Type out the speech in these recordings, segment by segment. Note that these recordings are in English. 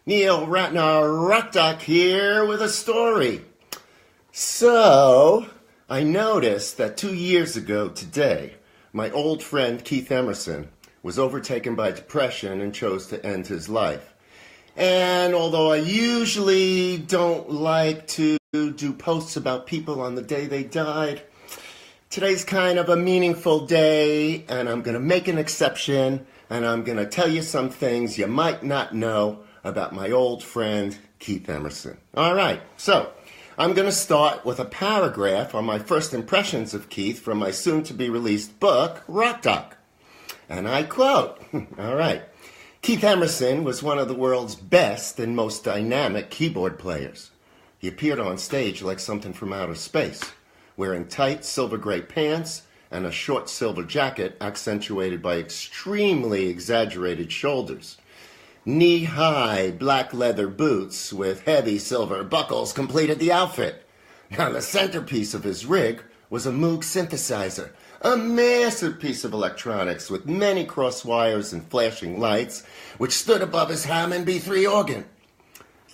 Neil Ratner Rock here with a story. So, I noticed that 2 years ago today, my old friend Keith Emerson was overtaken by depression and chose to end his life. And although I usually don't like to do posts about people on the day they died, today's kind of a meaningful day, and I'm going to make an exception, and I'm going to tell you some things you might not know about my old friend Keith Emerson. All right, so I'm going to start with a paragraph on my first impressions of Keith from my soon-to-be-released book, Rock Doc. And I quote, all right, Keith Emerson was one of the world's best and most dynamic keyboard players. He appeared on stage like something from outer space, wearing tight silver gray pants and a short silver jacket accentuated by extremely exaggerated shoulders. Knee-high black leather boots with heavy silver buckles completed the outfit. Now, the centerpiece of his rig was a Moog synthesizer, a massive piece of electronics with many cross wires and flashing lights, which stood above his Hammond B3 organ.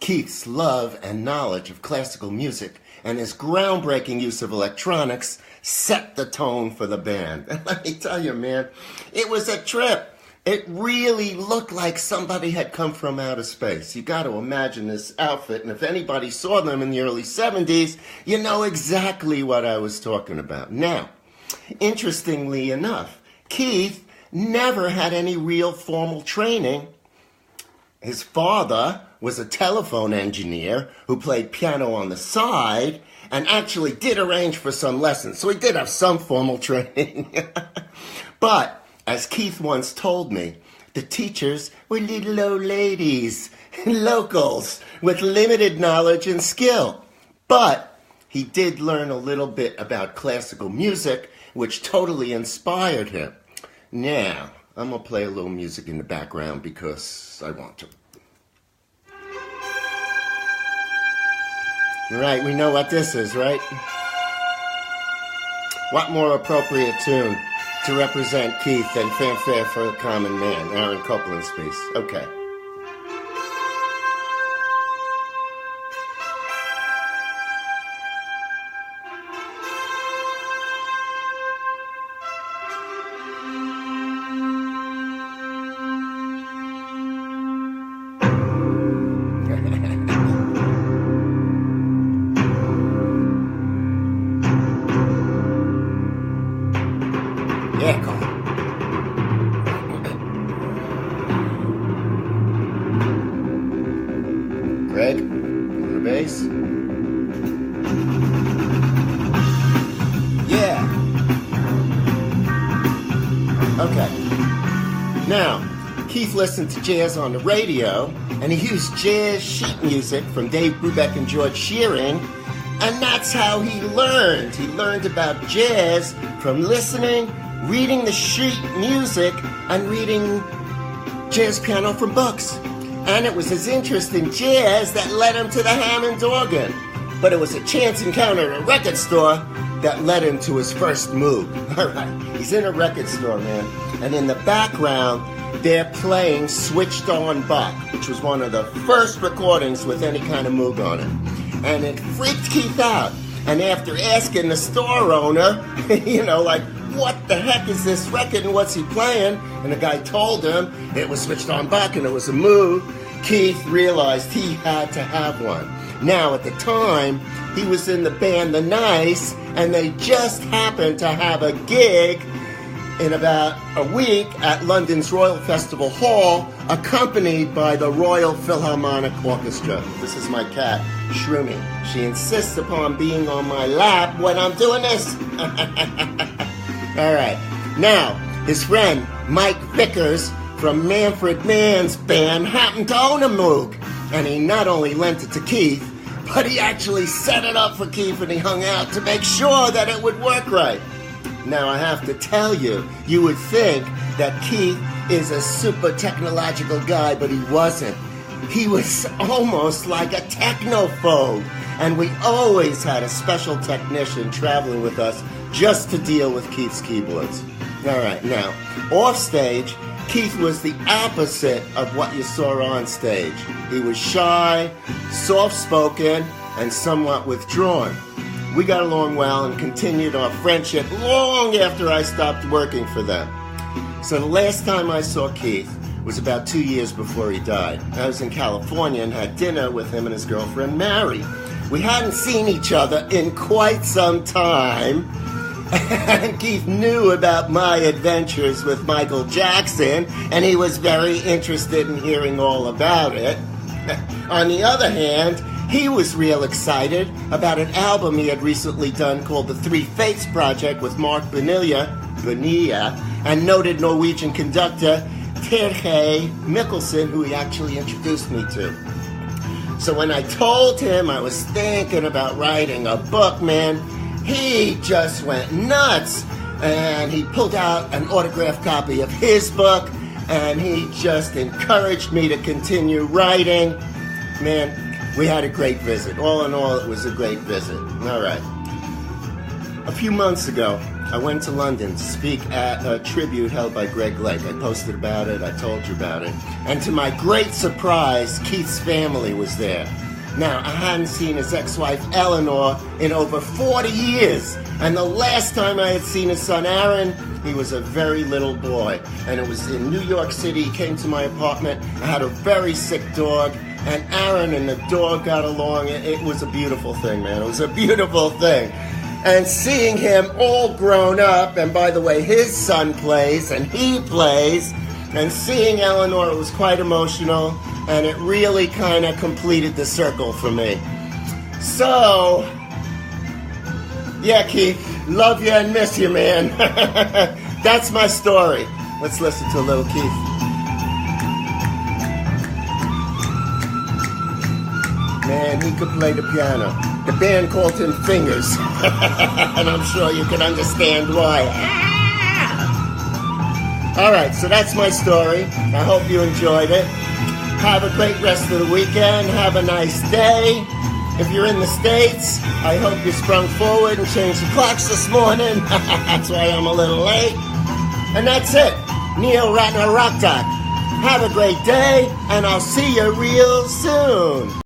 Keith's love and knowledge of classical music and his groundbreaking use of electronics set the tone for the band. And let me tell you, man, it was a trip. It really looked like somebody had come from outer space. You got to imagine this outfit, and if anybody saw them in the early 70s, you know exactly what I was talking about. Now, interestingly enough, Keith never had any real formal training. His father was a telephone engineer who played piano on the side and actually did arrange for some lessons, so he did have some formal training. But as Keith once told me, the teachers were little old ladies, locals, with limited knowledge and skill. But he did learn a little bit about classical music, which totally inspired him. Now, I'm going to play a little music in the background because I want to. Right, we know what this is, right? What more appropriate tune to represent Keith than Fanfare for a Common Man, Aaron Copland's piece. Okay. Yeah, come on. Greg, on the bass. Yeah. Okay. Now, Keith listened to jazz on the radio, and he used jazz sheet music from Dave Brubeck and George Shearing, and that's how he learned. He learned about jazz from listening, reading the sheet music, and reading jazz piano from books. And it was his interest in jazz that led him to the Hammond organ. But it was a chance encounter at a record store that led him to his first Moog. All right, he's in a record store, man. And in the background, they're playing Switched On Bach, which was one of the first recordings with any kind of Moog on it. And it freaked Keith out. And after asking the store owner, what the heck is this record and what's he playing? And the guy told him it was Switched On Bach and it was a Moog. Keith realized he had to have one. Now, at the time, he was in the band The Nice, and they just happened to have a gig in about a week at London's Royal Festival Hall, accompanied by the Royal Philharmonic Orchestra. This is my cat, Shroomy. She insists upon being on my lap when I'm doing this. All right. Now, his friend, Mike Vickers, from Manfred Mann's band, happened to own a Moog. And he not only lent it to Keith, but he actually set it up for Keith and he hung out to make sure that it would work right. Now, I have to tell you, you would think that Keith is a super technological guy, but he wasn't. He was almost like a technophobe. And we always had a special technician traveling with us just to deal with Keith's keyboards. All right, now, off stage, Keith was the opposite of what you saw on stage. He was shy, soft-spoken, and somewhat withdrawn. We got along well and continued our friendship long after I stopped working for them. So the last time I saw Keith was about 2 years before he died. I was in California and had dinner with him and his girlfriend, Mary. We hadn't seen each other in quite some time, and Keith knew about my adventures with Michael Jackson, and he was very interested in hearing all about it. On the other hand, he was real excited about an album he had recently done called The Three Fates Project with Mark Bonilla and noted Norwegian conductor Terje Mikkelsen, who he actually introduced me to. So when I told him I was thinking about writing a book, man, he just went nuts. And he pulled out an autographed copy of his book, and he just encouraged me to continue writing. Man, we had a great visit. All in all, it was a great visit. All right. A few months ago, I went to London to speak at a tribute held by Greg Lake. I posted about it, I told you about it. And to my great surprise, Keith's family was there. Now, I hadn't seen his ex-wife Eleanor in over 40 years. And the last time I had seen his son Aaron, he was a very little boy. And it was in New York City. He came to my apartment. I had a very sick dog. And Aaron and the dog got along. It was a beautiful thing, man. It was a beautiful thing. And seeing him all grown up, and by the way, his son plays, and he plays, and seeing Eleanor, it was quite emotional, and it really kind of completed the circle for me. So, yeah, Keith, love you and miss you, man. That's my story. Let's listen to a little Keith. Man, he could play the piano. The band called him Fingers, and I'm sure you can understand why. All right, so that's my story. I hope you enjoyed it. Have a great rest of the weekend. Have a nice day. If you're in the States, I hope you sprung forward and changed the clocks this morning. That's why I'm a little late. And that's it. Neil Ratner Rock Doc. Have a great day, and I'll see you real soon.